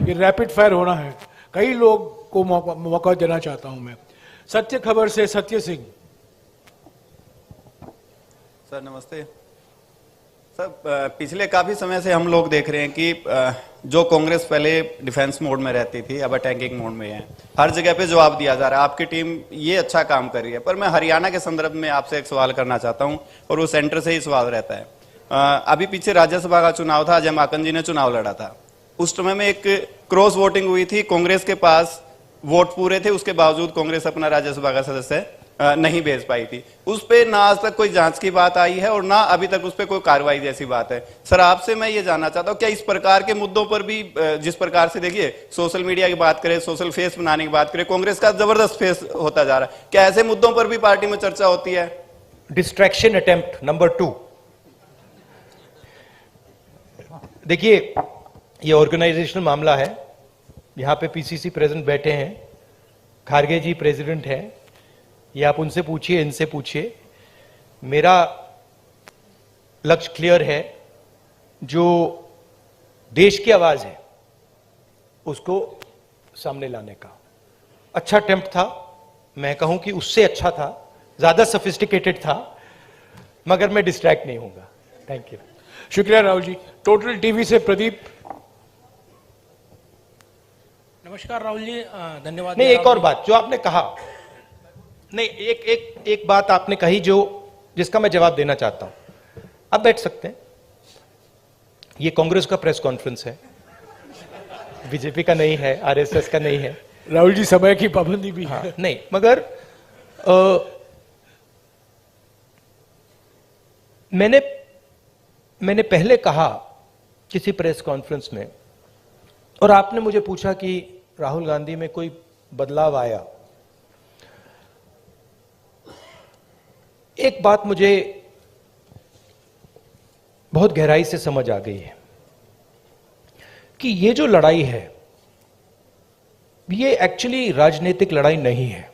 ये rapid fire होना है, कई लोग को मौका देना चाहता हूं मैं। सत्य खबर से सत्य सिंह। सर नमस्ते। सर पिछले काफी समय से हम लोग देख रहे हैं कि जो कांग्रेस पहले डिफेंस मोड में रहती थी अब अटैकिंग मोड में है, हर जगह पे जवाब दिया जा रहा है। आपकी टीम ये अच्छा काम कर रही है, पर मैं हरियाणा के संदर्भ में आपसे एक सवाल करना चाहता हूं और वो सेंटर से ही सवाल रहता है। अभी पीछे राज्यसभा का चुनाव था, अजय माकन जी ने चुनाव लड़ा था। उस समय में एक क्रॉस वोटिंग हुई थी, कांग्रेस के पास वोट पूरे थे, उसके बावजूद कांग्रेस अपना राज्यसभा का सदस्य नहीं भेज पाई थी। उस पे ना आज तक कोई जांच की बात आई है और ना अभी तक उस पे कोई कार्रवाई जैसी बात है। सर आपसे मैं ये जानना चाहता हूं क्या इस प्रकार के मुद्दों पर भी, जिस प्रकार से देखिए सोशल मीडिया की बात करें, सोशल फेस बनाने की बात करें, कांग्रेस का जबरदस्त फेस होता जा रहा है, क्या ऐसे मुद्दों पर भी पार्टी में चर्चा होती है? Distraction attempt number 2। देखिए ये ऑर्गेनाइजेशनल मामला है, यहां पे पीसीसी प्रेसिडेंट बैठे हैं, खारगे जी प्रेसिडेंट हैं, ये आप उनसे पूछिए, इनसे पूछिए। मेरा लक्ष्य क्लियर है, जो देश की आवाज है उसको सामने लाने का। अच्छा अटेम्प्ट था, मैं कहूं कि उससे अच्छा था, ज्यादा सोफिस्टिकेटेड था, मगर मैं डिस्ट्रैक्ट नहीं होऊंगा। Thank you. शुक्रिया राहुल जी। टोटल टीवी से प्रदीप। नमस्कार राहुल जी, धन्यवाद। नहीं, एक और बात जो आपने कहा, नहीं एक बात आपने कही जो जिसका मैं जवाब देना चाहता हूं। आप बैठ सकते हैं, ये कांग्रेस का प्रेस कॉन्फ्रेंस है, बीजेपी का नहीं है, आरएसएस का नहीं है। राहुल जी समय की पाबंदी भी है। नहीं, मगर मैंने पहले कहा किसी प्रेस कॉन्फ्रेंस में, और आपने मुझे पूछा कि राहुल गांधी में कोई बदलाव आया। एक बात मुझे बहुत गहराई से समझ आ गई है कि ये जो लड़ाई है ये एक्चुअली राजनीतिक लड़ाई नहीं है।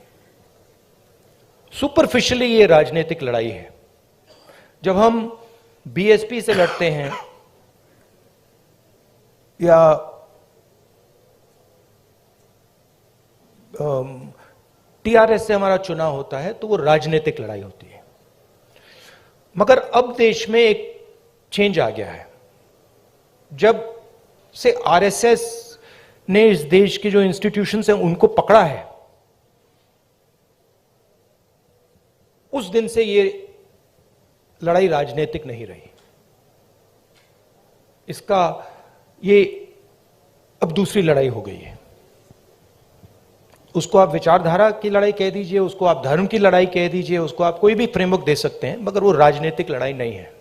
सुपरफिशियली ये राजनीतिक लड़ाई है। जब हम बीएसपी से लड़ते हैं या टीआरएस से हमारा चुनाव होता है तो वो राजनीतिक लड़ाई होती है। मगर अब देश में एक चेंज आ गया है। जब से आरएसएस ने इस देश के जो इंस्टीट्यूशंस हैं उनको पकड़ा है, उस दिन से ये लड़ाई राजनीतिक नहीं रही। इसका ये अब दूसरी लड़ाई हो गई है। उसको आप विचारधारा की लड़ाई कह दीजिए, उसको आप धर्म की लड़ाई कह दीजिए, उसको आप कोई भी फ्रेमवर्क दे सकते हैं, मगर वो राजनीतिक लड़ाई नहीं है।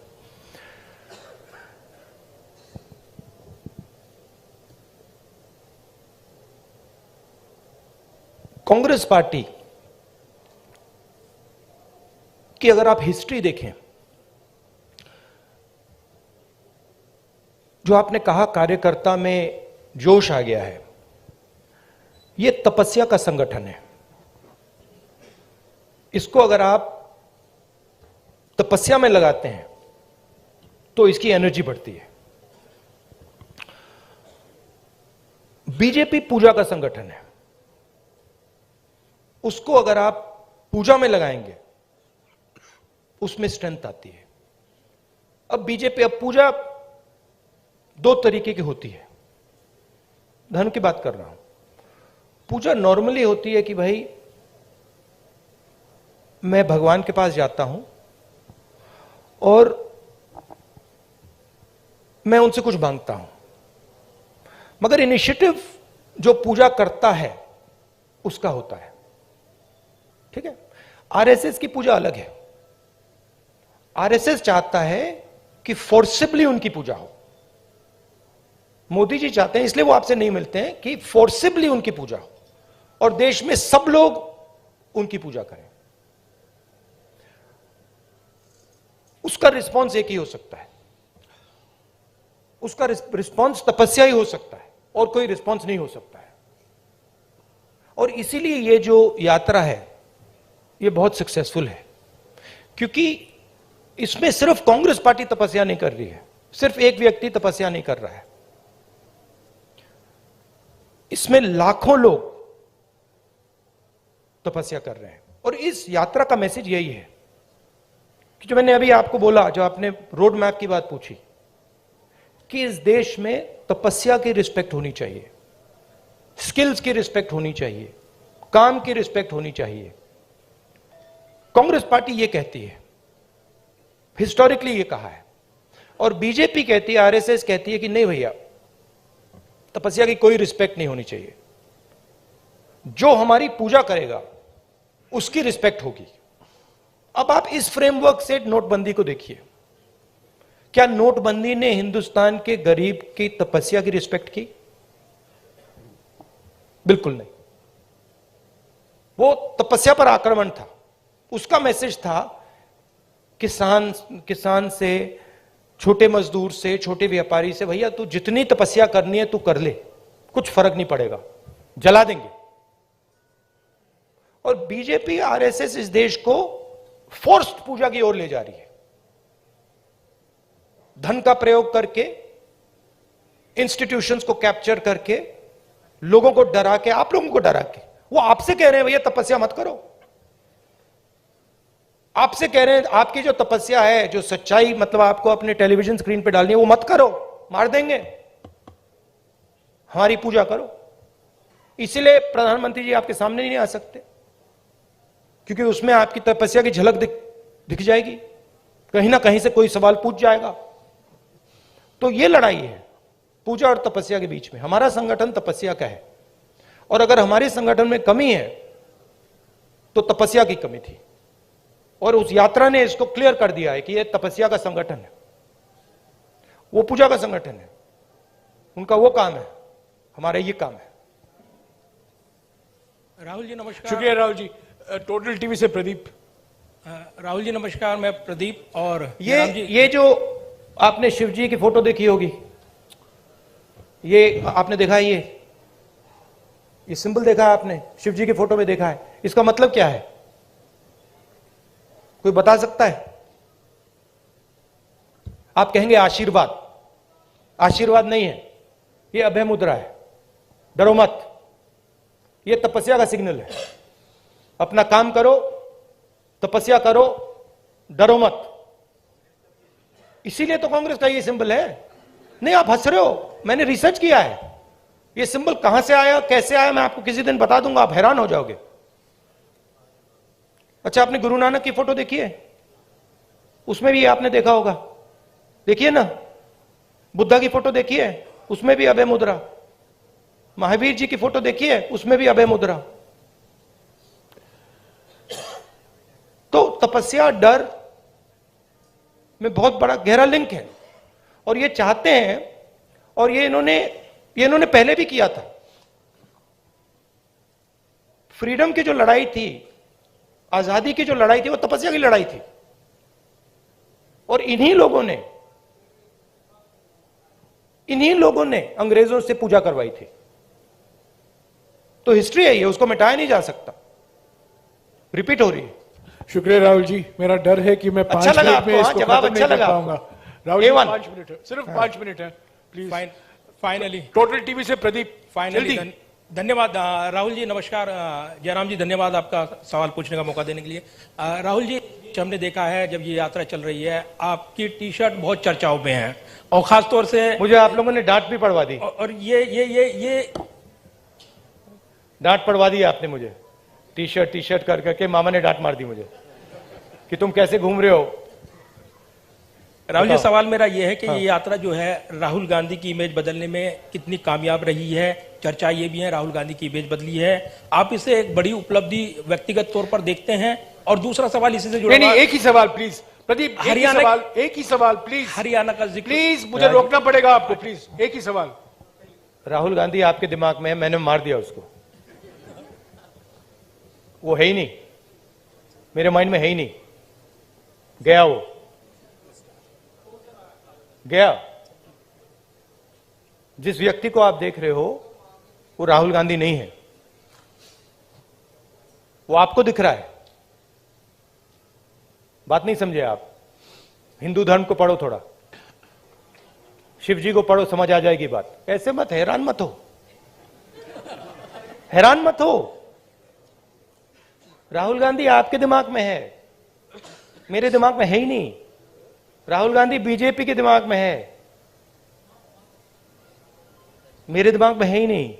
कांग्रेस पार्टी की अगर आप हिस्ट्री देखें, जो आपने कहा कार्यकर्ता में जोश आ गया है, ये तपस्या का संगठन है। इसको अगर आप तपस्या में लगाते हैं तो इसकी एनर्जी बढ़ती है। बीजेपी पूजा का संगठन है, उसको अगर आप पूजा में लगाएंगे उसमें स्ट्रेंथ आती है। अब बीजेपी, अब पूजा दो तरीके की होती है, धर्म की बात कर रहा हूं। पूजा नॉर्मली होती है कि भाई मैं भगवान के पास जाता हूं और मैं उनसे कुछ मांगता हूं, मगर इनिशिएटिव जो पूजा करता है उसका होता है। ठीक है, आरएसएस की पूजा अलग है। आरएसएस चाहता है कि फोर्सिबली उनकी पूजा हो। मोदी जी चाहते हैं, इसलिए वो आपसे नहीं मिलते हैं, कि फोर्सिबली उनकी पूजा हो और देश में सब लोग उनकी पूजा करें। उसका रिस्पॉन्स एक ही हो सकता है, उसका रिस्पॉन्स तपस्या ही हो सकता है, और कोई रिस्पॉन्स नहीं हो सकता है। और इसीलिए ये जो यात्रा है ये बहुत सक्सेसफुल है, क्योंकि इसमें सिर्फ कांग्रेस पार्टी तपस्या नहीं कर रही है, सिर्फ एक व्यक्ति तपस्या नहीं कर रहा है। इसमें लाखों लोग तपस्या कर रहे हैं और इस यात्रा का मैसेज यही है कि जो मैंने अभी आपको बोला, जो आपने रोड मैप की बात पूछी, कि इस देश में तपस्या की रिस्पेक्ट होनी चाहिए, स्किल्स की रिस्पेक्ट होनी चाहिए, काम की रिस्पेक्ट होनी चाहिए। कांग्रेस पार्टी ये कहती है, हिस्टोरिकली ये कहा है, और बीजेपी कहती है, आरएसएस कहती है कि नहीं भैया, तपस्या की कोई रिस्पेक्ट नहीं होनी चाहिए, जो हमारी पूजा करेगा उसकी रिस्पेक्ट होगी। अब आप इस फ्रेमवर्क से नोटबंदी को देखिए, क्या नोटबंदी ने हिंदुस्तान के गरीब की तपस्या की रिस्पेक्ट की? बिल्कुल नहीं। वो तपस्या पर आक्रमण था। उसका मैसेज था किसान से, छोटे मजदूर से, छोटे व्यापारी से, भैया तू जितनी तपस्या करनी है तू कर ले, कुछ फर्क नहीं पड़ेगा, जला देंगे। और बीजेपी आरएसएस इस देश को फोर्स्ड पूजा की ओर ले जा रही है, धन का प्रयोग करके, इंस्टीट्यूशंस को कैप्चर करके, लोगों को डरा के, आप लोगों को डरा के। वो आपसे कह रहे हैं भैया तपस्या मत करो, आपसे कह रहे हैं आपकी जो तपस्या है, जो सच्चाई मतलब आपको अपने टेलीविजन स्क्रीन पे डालनी है, वो मत करो, मार देंगे, हमारी पूजा करो। इसीलिए प्रधानमंत्री जी आपके सामने नहीं आ सकते, क्योंकि उसमें आपकी तपस्या की झलक दिख जाएगी, कहीं ना कहीं से कोई सवाल पूछ जाएगा। तो ये लड़ाई है पूजा और तपस्या के बीच में। हमारा संगठन तपस्या का है, और अगर हमारे संगठन में कमी है तो तपस्या की कमी थी, और उस यात्रा ने इसको क्लियर कर दिया है कि ये तपस्या का संगठन है, वो पूजा का संगठन है। उनका वो काम है, हमारा ये काम है। राहुल जी नमस्कार। शुक्रिया राहुल जी। टोटल टीवी से प्रदीप। राहुल जी नमस्कार, मैं प्रदीप। और जयराम जी, ये जो आपने शिव जी की फोटो देखी होगी, ये आपने देखा है, ये सिंबल देखा है आपने, शिव जी की फोटो में देखा है, इसका मतलब क्या है? कोई बता सकता है? आप कहेंगे आशीर्वाद। आशीर्वाद नहीं है, ये अभय मुद्रा है, डरो मत। ये तपस्या का सिग्नल है। अपना काम करो, तपस्या करो, डरो मत। इसीलिए तो कांग्रेस का ये सिंबल है। नहीं, आप हंस रहे हो, मैंने रिसर्च किया है। ये सिंबल कहां से आया, कैसे आया, मैं आपको किसी दिन बता दूंगा, आप हैरान हो जाओगे। अच्छा, आपने गुरु नानक की फोटो देखी है? उसमें भी आपने देखा होगा, देखिए ना। बुद्धा की फोटो देखी है, उसमें भी अभय मुद्रा। महावीर जी की फोटो देखी है, उसमें भी अभय मुद्रा। तो तपस्या डर में बहुत बड़ा गहरा लिंक है, और ये चाहते हैं, और ये इन्होंने पहले भी किया था। फ्रीडम की जो लड़ाई थी, आजादी की जो लड़ाई थी, वो तपस्या की लड़ाई थी, और इन्हीं लोगों ने अंग्रेजों से पूजा करवाई थी। तो हिस्ट्री है ये, उसको मिटाया नहीं जा सकता, रिपीट हो रही है। शुक्रिया राहुल जी। मेरा डर है कि मैं 5 अच्छा लगा मिनट में आपको? इसको जवाब खत्म अच्छा नहीं कर लगा पाऊंगा। राहुल जी 5 मिनट है, सिर्फ 5 मिनट है प्लीज। फाइनली टोटल टीवी से प्रदीप, फाइनली जल्दी। धन्यवाद राहुल जी नमस्कार। जयराम जी धन्यवाद आपका सवाल पूछने का मौका देने के लिए। राहुल जी, हमने देखा है जब ये यात्रा चल रही है, आपकी टी शर्ट बहुत चर्चाओं में है, और खासतौर से मुझे आप लोगों ने डांट भी पड़वा दी। और ये डांट पड़वा दी आपने मुझे, टी शर्ट कर करके मामा ने डांट मार दी मुझे कि तुम कैसे घूम रहे हो। राहुल जी, बताओ। सवाल मेरा यह है कि ये यात्रा जो है राहुल गांधी की इमेज बदलने में कितनी कामयाब रही है? चर्चा ये भी है राहुल गांधी की इमेज बदली है, आप इसे एक बड़ी उपलब्धि व्यक्तिगत तौर पर देखते हैं? और दूसरा सवाल इसी से जुड़ा नहीं, हुआ- एक ही सवाल प्लीज प्रदीप, हरियाणा- एक ही सवाल प्लीज, हरियाणा का जिक्र प्लीज मुझे रोकना पड़ेगा आपको, प्लीज एक ही सवाल। राहुल गांधी आपके दिमाग में है, मैंने मार दिया उसको, वो है ही नहीं, मेरे माइंड में है ही नहीं, गया वो, गया। जिस व्यक्ति को आप देख रहे हो वो राहुल गांधी नहीं है, वो आपको दिख रहा है। बात नहीं समझे आप? हिंदू धर्म को पढ़ो थोड़ा, शिव जी को पढ़ो, समझ आ जाएगी बात। ऐसे मत हैरान मत हो, हैरान मत हो। राहुल गांधी आपके दिमाग में है, मेरे दिमाग में है ही नहीं। राहुल गांधी बीजेपी के दिमाग में है, मेरे दिमाग में है ही नहीं।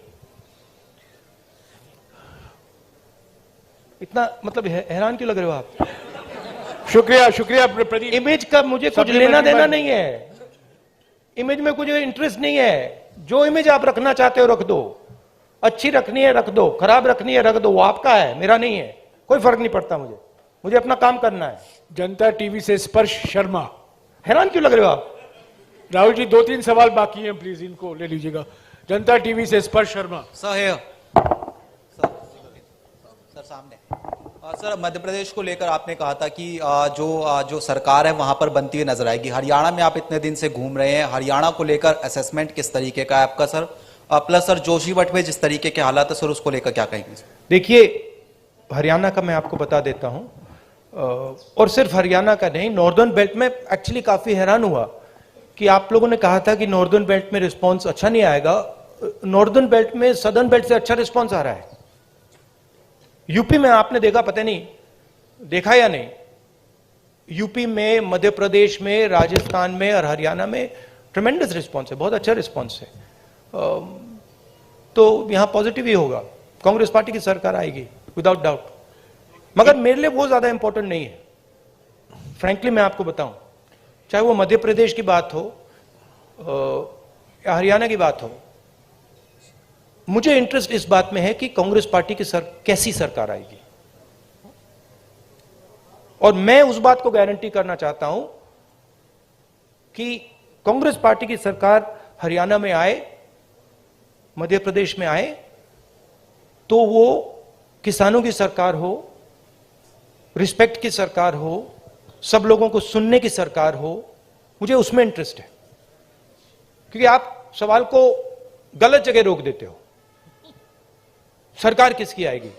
इतना मतलब हैरान क्यों लग रहे हो आप? शुक्रिया शुक्रिया प्रदीप। इमेज का मुझे कुछ लेना देना नहीं है, इमेज में कुछ इंटरेस्ट नहीं है। जो इमेज आप रखना चाहते हो रख दो, अच्छी रखनी है रख दो, खराब रखनी है रख दो, वो आपका है, मेरा नहीं है। कोई फर्क नहीं पड़ता मुझे, मुझे अपना काम करना है। जनता टीवी से स्पर्श शर्मा। हैरान क्यों लग रहे हो आप? राहुल जी 2-3 सवाल बाकी हैं, प्लीज इनको ले लीजिएगा। जनता टीवी से स्पर्श शर्मा। सर सामने। सर मध्य प्रदेश को लेकर आपने कहा था कि जो सरकार है वहां पर बनती हुई नजर आएगी। हरियाणा में आप इतने दिन से घूम रहे हैं, हरियाणा को लेकर असेसमेंट किस तरीके का है आपका सर? प्लस सर जोशीमठ में जिस तरीके के हालात है सर, उसको लेकर क्या कहेंगे? देखिए, हरियाणा का मैं आपको बता देता हूं, और सिर्फ हरियाणा का नहीं, नॉर्दर्न बेल्ट में एक्चुअली काफी हैरान हुआ कि आप लोगों ने कहा था कि नॉर्दर्न बेल्ट में रिस्पॉन्स अच्छा नहीं आएगा। नॉर्दर्न बेल्ट में सदर्न बेल्ट से अच्छा रिस्पॉन्स आ रहा है। यूपी में आपने देखा, पता नहीं देखा या नहीं, यूपी में, मध्य प्रदेश में, राजस्थान में और हरियाणा में ट्रेमेंडस रिस्पॉन्स है, बहुत अच्छा रिस्पॉन्स है। तो यहां पॉजिटिव ही होगा, कांग्रेस पार्टी की सरकार आएगी विदाउट डाउट। मगर मेरे लिए वो ज्यादा इंपॉर्टेंट नहीं है, फ्रैंकली मैं आपको बताऊं। चाहे वो मध्य प्रदेश की बात हो या हरियाणा की बात हो, मुझे इंटरेस्ट इस बात में है कि कांग्रेस पार्टी की कैसी सरकार आएगी। और मैं उस बात को गारंटी करना चाहता हूं कि कांग्रेस पार्टी की सरकार हरियाणा में आए, मध्य प्रदेश में आए, तो वो किसानों की सरकार हो, रिस्पेक्ट की सरकार हो, सब लोगों को सुनने की सरकार हो। मुझे उसमें इंटरेस्ट है, क्योंकि आप सवाल को गलत जगह रोक देते हो। सरकार किसकी आएगी?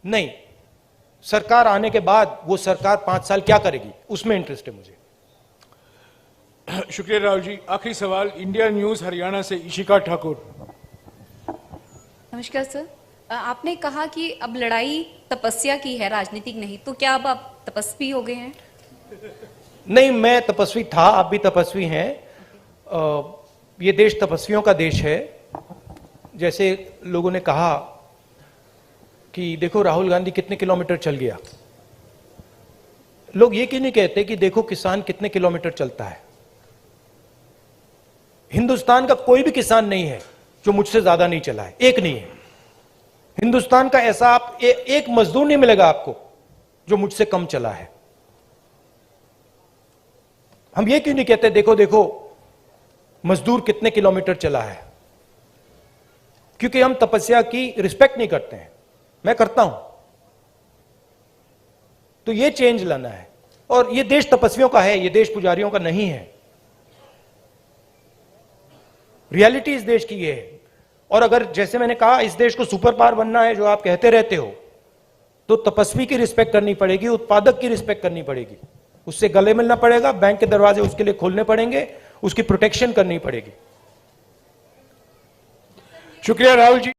नहीं, सरकार आने के बाद वो सरकार 5 साल क्या करेगी, उसमें इंटरेस्ट है मुझे। शुक्रिया राहुल जी। आखिरी सवाल इंडिया न्यूज हरियाणा से इशिका ठाकुर। नमस्कार सर, आपने कहा कि अब लड़ाई तपस्या की है, राजनीतिक नहीं, तो क्या अब आप तपस्वी हो गए हैं? नहीं, मैं तपस्वी था, आप भी तपस्वी हैं। ये देश तपस्वियों का देश है। जैसे लोगों ने कहा कि देखो राहुल गांधी कितने किलोमीटर चल गया, लोग ये क्यों नहीं कहते कि देखो किसान कितने किलोमीटर चलता है? हिंदुस्तान का कोई भी किसान नहीं है जो मुझसे ज्यादा नहीं चला है, एक नहीं है। हिंदुस्तान का ऐसा आप एक मजदूर नहीं मिलेगा आपको जो मुझसे कम चला है। हम ये क्यों नहीं कहते देखो देखो मजदूर कितने किलोमीटर चला है? क्योंकि हम तपस्या की रिस्पेक्ट नहीं करते हैं, मैं करता हूं। तो ये चेंज लाना है, और ये देश तपस्वियों का है, ये देश पुजारियों का नहीं है। रियलिटी इस देश की ये है। और अगर जैसे मैंने कहा इस देश को सुपर पावर बनना है, जो आप कहते रहते हो, तो तपस्वी की रिस्पेक्ट करनी पड़ेगी, उत्पादक की रिस्पेक्ट करनी पड़ेगी, उससे गले मिलना पड़ेगा, बैंक के दरवाजे उसके लिए खोलने पड़ेंगे, उसकी प्रोटेक्शन करनी पड़ेगी। शुक्रिया राहुल जी।